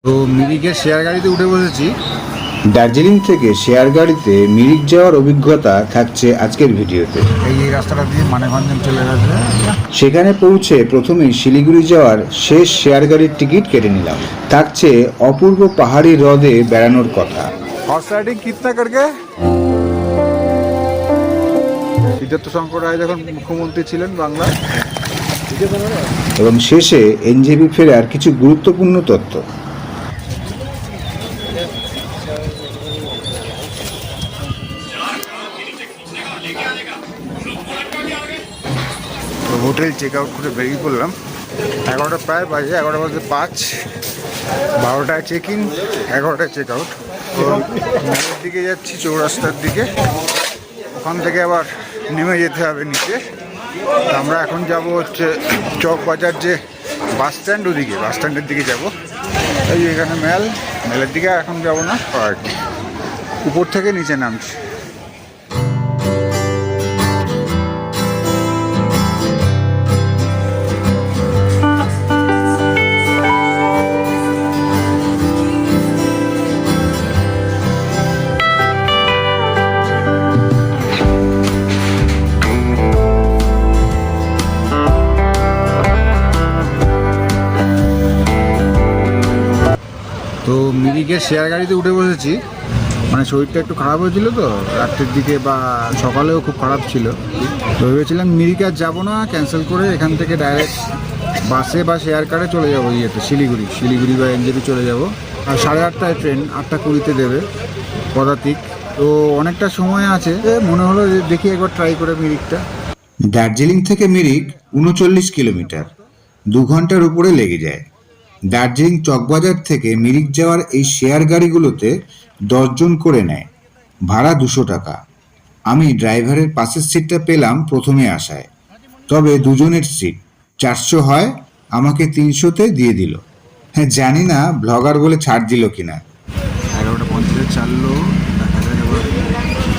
তো মিরিকের শেয়ার গাড়িতে উঠে বসেছি। দার্জিলিং থেকে শেয়ার গাড়িতে মিরিক যাওয়ার অভিজ্ঞতা থাকছে আজকের ভিডিওতে। এই রাস্তাটা দিয়ে মানেভঞ্জন চলে গেছে। সেখানে পৌঁছে প্রথমেই শিলিগুড়ি যাওয়ার শেষ শেয়ার গাড়ির টিকিট কেটে নিলাম। থাকছে অপূর্ব পাহাড়ি হ্রদে বেড়ানোর কথা। হর্স রাইডিং কিতনা করকে সিদ্ধার্থ শঙ্কর রায় যখন মুখ্যমন্ত্রী ছিলেন বাংলার। এবং শেষে এনজেপি ফেরার কিছু গুরুত্বপূর্ণ তথ্য। হোটেল চেক আউট করে বেরিয়ে পড়লাম। 11টা প্রায় বাজে, 11টা বাজে 5। 12টায় চেক ইন, 11টায় চেক আউট। তো মেলের দিকে যাচ্ছি, চৌরাস্তার দিকে। ওখান থেকে আবার নেমে যেতে হবে নিচে। আমরা এখন যাব হচ্ছে চকবাজার যে বাস স্ট্যান্ড, ওদিকে বাস স্ট্যান্ডের দিকে যাব। এই এখানে মেলের দিকে এখন যাব না, উপর থেকে নিচে নামছি। তো মিরিকের শেয়ার গাড়িতে উঠে বসেছি। মানে শরীরটা একটু খারাপ হয়েছিল, তো রাত্রের দিকে বা সকালেও খুব খারাপ ছিল। তো ভেবেছিলাম মিরিক আর যাবো না, ক্যান্সেল করে এখান থেকে ডাইরেক্ট বাসে বা শেয়ার কারে চলে যাবো ইয়েতে শিলিগুড়ি বা এনজেপি চলে যাব। আর 8:30টায় ট্রেন, 8টা 20-তে দেবে পদাতিক। তো অনেকটা সময় আছে, মনে হলো যে দেখি একবার ট্রাই করে মিরিকটা। দার্জিলিং থেকে মিরিক 39 কিলোমিটার, 2 ঘন্টার উপরে লেগে যায়। দার্জিলিং চকবাজার থেকে মিরিক যাওয়ার এই শেয়ার গাড়িগুলোতে 10 জন করে নেয়। ভাড়া 200 টাকা। আমি ড্রাইভারের পাশের সিটটা পেলাম প্রথমে আসায়, তবে দুজনের সিট 400 হয়, আমাকে 300-তে দিয়ে দিল। হ্যাঁ, জানি না ব্লগার বলে ছাড় দিল কিনা। 11:50 চাললো, দেখা যাক এবার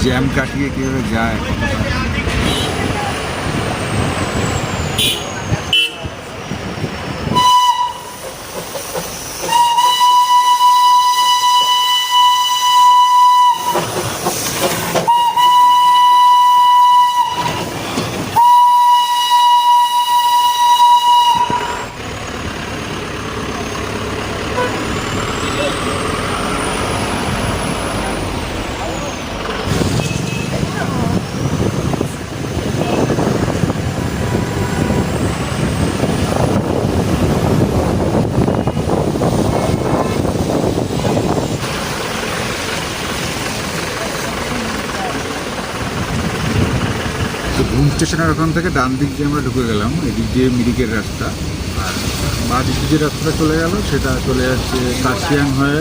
জ্যাম কাটিয়ে কীভাবে যায়। ঘুম স্টেশনের ওখান থেকে ডান দিক দিয়ে আমরা ঢুকে গেলাম, এদিক দিয়ে মিরিকের রাস্তা। আর বাঁ দিক যে রাস্তাটা চলে গেল সেটা চলে যাচ্ছে কার্শিয়াং হয়ে।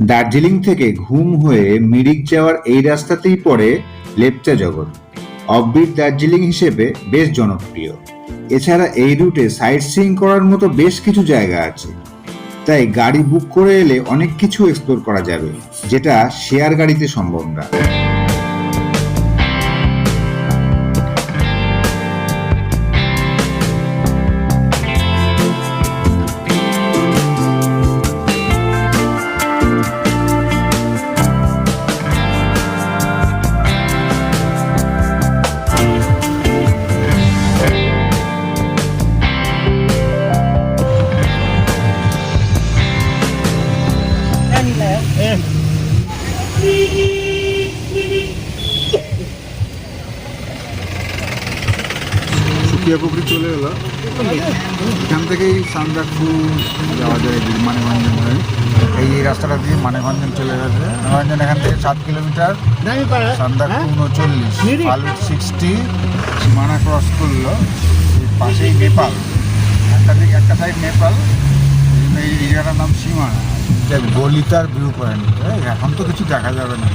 দার্জিলিং থেকে ঘুম হয়ে মিরিক যাওয়ার এই রাস্তাতেই পড়ে লেপচা জগৎ, অফবিট দার্জিলিং হিসেবে বেশ জনপ্রিয়। এছাড়া এই রুটে সাইট সিইং করার মতো বেশ কিছু জায়গা আছে, তাই গাড়ি বুক করে এলে অনেক কিছু এক্সপ্লোর করা যাবে, যেটা শেয়ার গাড়িতে সম্ভব না। পুকুরি চলে এলো। এখান থেকেই সান্দাকফু যাওয়া যায় মানেভঞ্জন হয়ে। এই রাস্তাটা দিয়ে মানেভঞ্জন চলে গেছে। মানেভঞ্জন এখান থেকে 7 কিলোমিটার, সান্দাকফু 39, ফালুট 60, সীমানা ক্রস করলো। পাশেই নেপাল, একটা সাইড নেপাল, এই জায়গাটার নাম সীমানা। গলিতার ভিউ পয়েন্ট। এখন তো কিছু দেখা যাবে না।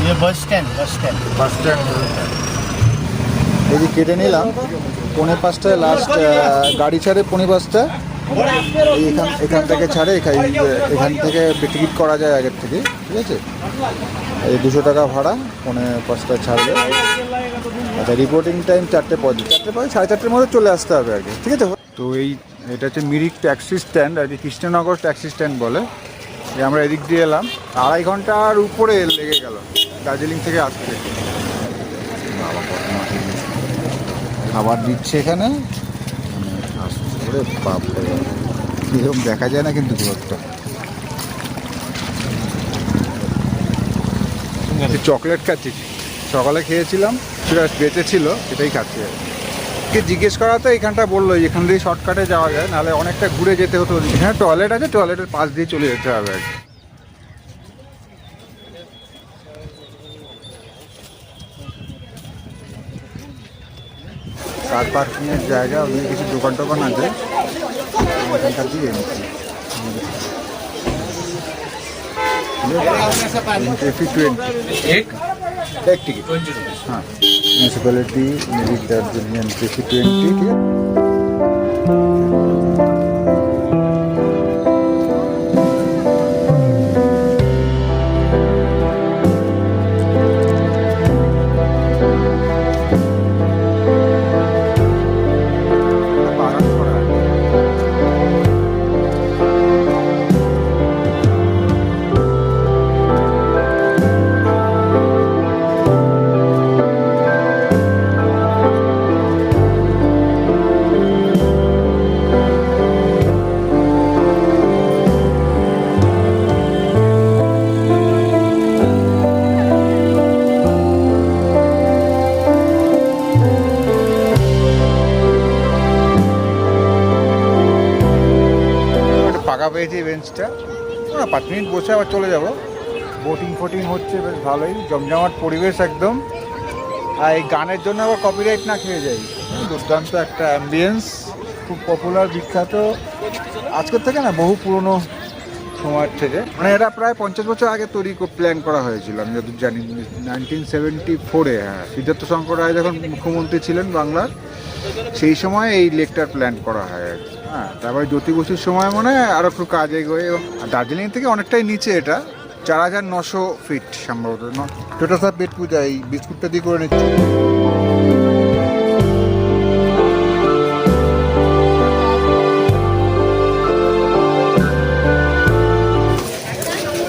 ये bus stand bus stand bus stand. এই যে কেটে নিলাম 4:45টায় লাস্ট গাড়ি ছাড়ে 5:45টা। এখান থেকে ছাড়ে এখান থেকে টিকিট করা যায় আগের থেকে, ঠিক আছে। এই 200 টাকা ভাড়া, 5:45টায় ছাড়বে। আচ্ছা, রিপোর্টিং টাইম 4:35, 4:30 মধ্যে চলে আসতে হবে আর কি, ঠিক আছে। তো এটা হচ্ছে মিরিক ট্যাক্সি স্ট্যান্ড আর কি, কৃষ্ণনগর ট্যাক্সি স্ট্যান্ড বলে। আমরা এদিক দিয়ে এলাম, 2.5 ঘন্টার উপরে লেগে গেল দার্জিলিং থেকে আসতে। খাবার দিচ্ছে এখানে, এরকম দেখা যায় না কিন্তু খুব একটা। চকলেট খাচ্ছি, সকালে খেয়েছিলাম, সেটা বেঁচে ছিল, সেটাই খাচ্ছি। কে জিজ্ঞেস করা তো এখানটা বললো এখান দিয়ে শর্টকাটে যাওয়া যায়, নাহলে অনেকটা ঘুরে যেতে হতো। এখানে টয়লেট আছে, টয়লেটের পাশ দিয়ে চলে যেতে হবে আর কি। কার পার্কিংয়ের জায়গা, ওদিকে কিছু দোকান টোকান আছে, এখানটা দিয়ে নিচ্ছি। एक टिकट, हाँ। Municipality Mirik Darjeeling entry fee 20, ठीक है। ফাঁকা পেয়েছি বেঞ্চটা, 5 মিনিট বসে আবার চলে যাব। বোটিং হচ্ছে, বেশ ভালোই জমজমাট পরিবেশ একদম। আর এই গানের জন্য আবার কপিরাইট না খেয়ে যাই, দুর্দান্ত একটা অ্যাম্বিয়েন্স, খুব পপুলার, বিখ্যাত আজকের থেকে না, বহু পুরনো সময়ের থেকে। মানে এটা প্রায় 50 বছর আগে প্ল্যান করা হয়েছিল, আমি যতদূর জানি 1974-এ। হ্যাঁ, সিদ্ধার্থ শঙ্কর রায় যখন মুখ্যমন্ত্রী ছিলেন বাংলার, সেই সময় এই লেকটার প্ল্যান করা হয় আর কি। হ্যাঁ, তারপরে জ্যোতি বসুর সময় মনে হয় আরও একটু কাজ এগোয়। এবং দার্জিলিং থেকে অনেকটাই নিচে, এটা 4900 ফিট সম্ভবত। টোটা সাহেব পেট পূজা, এই বিস্কুটটা দিয়ে করে নিচ্ছে।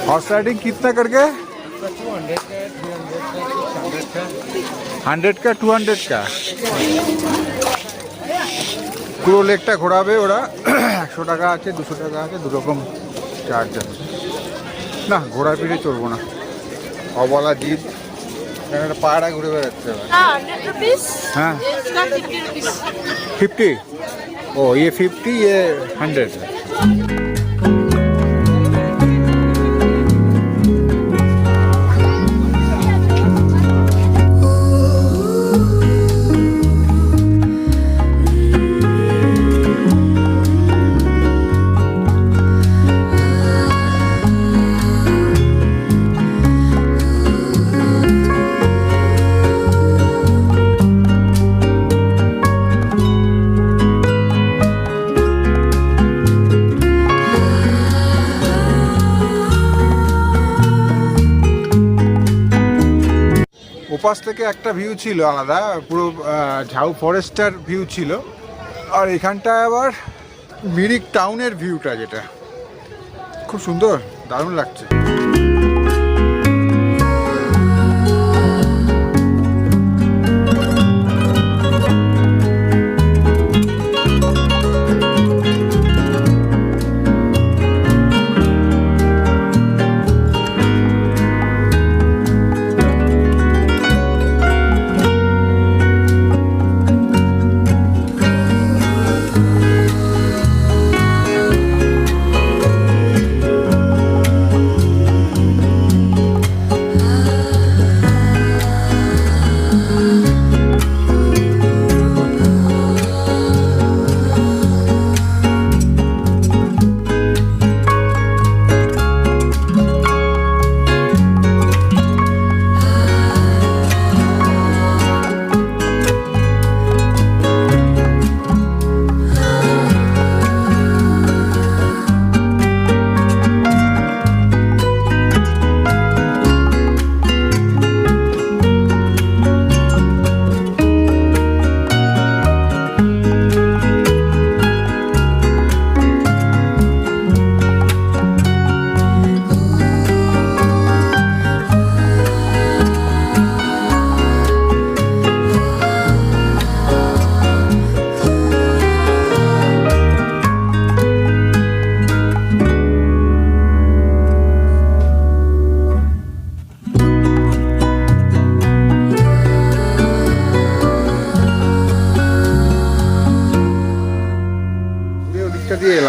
हॉर्स राइडिंग कितना करके? 100 का 200 का। পুরো লেকটা ঘোরাবে ওরা। 100 টাকা আছে, 200 টাকা আছে, দুরকম চার্জ আছে। না, ঘোরা ফিরে চলবো না, অবলা জিপ, একটা পাহাড়া ঘুরে বেড়াচ্ছে। हाँ 50। ओ ये 50, ये 100। ওপাশ থেকে একটা ভিউ ছিল আলাদা, পুরো ঝাউ ফরেস্টার ভিউ ছিল। আর এখানটায় আবার মিরিক টাউনের ভিউটা, যেটা খুব সুন্দর, দারুণ লাগছে।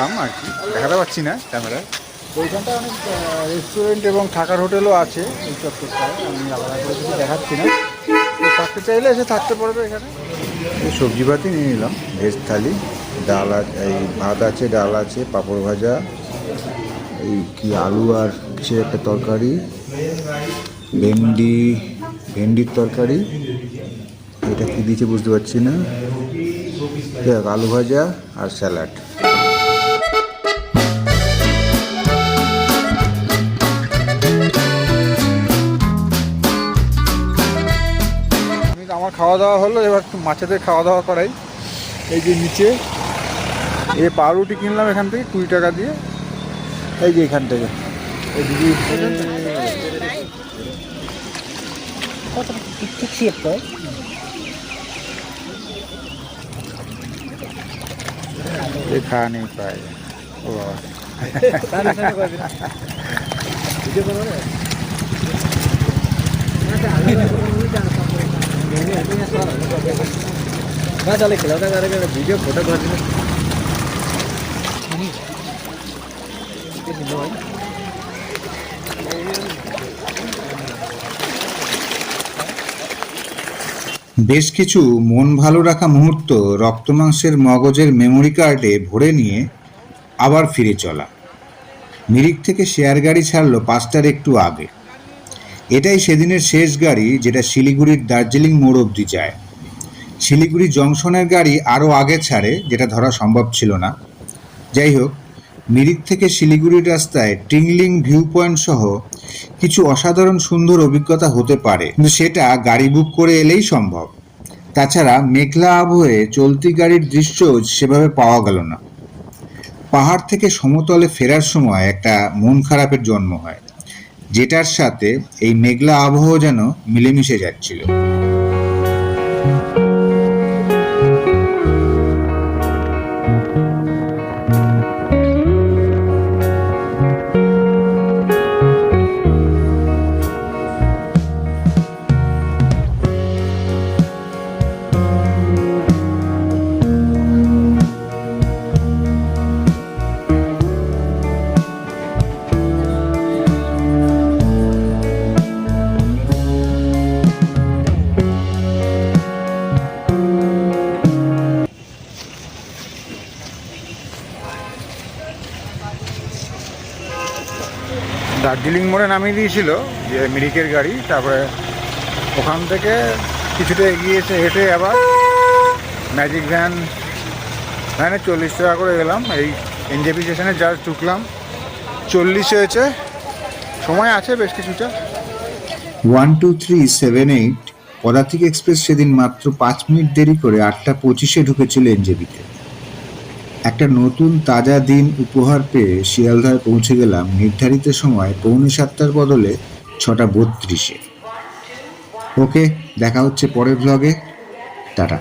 এলাম আর কি, দেখাতে পাচ্ছি না ক্যামেরায়। ওইখানটা অনেক রেস্টুরেন্ট এবং থাকার হোটেলও আছে এই চত্বরটায়, আমি আলাদা করে কিছু দেখাচ্ছি না। তো থাকতে চাইলে এসে থাকতে পারবে এখানে। সবজি ভাতই নিয়ে নিলাম, ভেজ থালি, ডাল আছে, এই ভাত আছে, ডাল আছে, পাঁপড় ভাজা, এই কি আলু আর কিসের একটা তরকারি, ভেন্ডির তরকারি, এটা কি দিয়েছে বুঝতে পারছি না, দেখ আলু ভাজা আর স্যালাড। আমার খাওয়া দাওয়া হলো, এবার একটু মাছেদের খাওয়া দাওয়া করাই। এই যে নিচে এই পাউরুটি কিনলাম এখান থেকে 20 টাকা দিয়ে, এই যে এখান থেকে এই দিদি ये खा नहीं पाएगा ओ चले खिलाता करेगा वीडियो फोटो कर देना। বেশ কিছু মন ভালো রাখা মুহূর্ত রক্তমাংসের মগজের মেমোরি কার্ডে ভরে নিয়ে আবার ফিরে চলা। মিরিক থেকে শেয়ার গাড়ি ছাড়লো 5টার একটু আগে। এটাই সেদিনের শেষ গাড়ি যেটা শিলিগুড়ির দার্জিলিং মোড় অবধি যায়। শিলিগুড়ি জংশনের গাড়ি আরও আগে ছাড়ে, যেটা ধরা সম্ভব ছিল না। যাই হোক, মিরিক থেকে শিলিগুড়ির রাস্তায় টিংলিং ভিউ পয়েন্ট সহ কিছু অসাধারণ সুন্দর অভিজ্ঞতা হতে পারে, কিন্তু সেটা গাড়ি বুক করে এলেই সম্ভব। তাছাড়া মেঘলা আবহে চলতি গাড়ির দৃশ্য সেভাবে পাওয়া গেল না। পাহাড় থেকে সমতলে ফেরার সময় একটা মন খারাপের জন্ম হয়, যেটার সাথে এই মেঘলা আবহাওয়া যেন মিলেমিশে যাচ্ছিল। দার্জিলিং মোড়ে নামিয়ে দিয়েছিল যে মিরিকের গাড়ি, তারপরে ওখান থেকে কিছুটা এগিয়ে এসে হেঁটে আবার ম্যাজিক ভ্যানে 40 টাকা করে গেলাম। এই এনজেপি স্টেশনে যা ঢুকলাম 40 হয়েছে, সময় আছে বেশ কিছুটা। 12378 পদাতিক এক্সপ্রেস সেদিন মাত্র 5 মিনিট দেরি করে 8:25-এ ঢুকেছিল এনজেপিতে। একটা নতুন তাজা দিন উপহার পেয়ে শিয়ালদায় পৌঁছে গেলাম নির্ধারিত সময় 6:45-এর বদলে 6:32-এ। ওকে, দেখা হচ্ছে পরের ব্লগে। টাটা।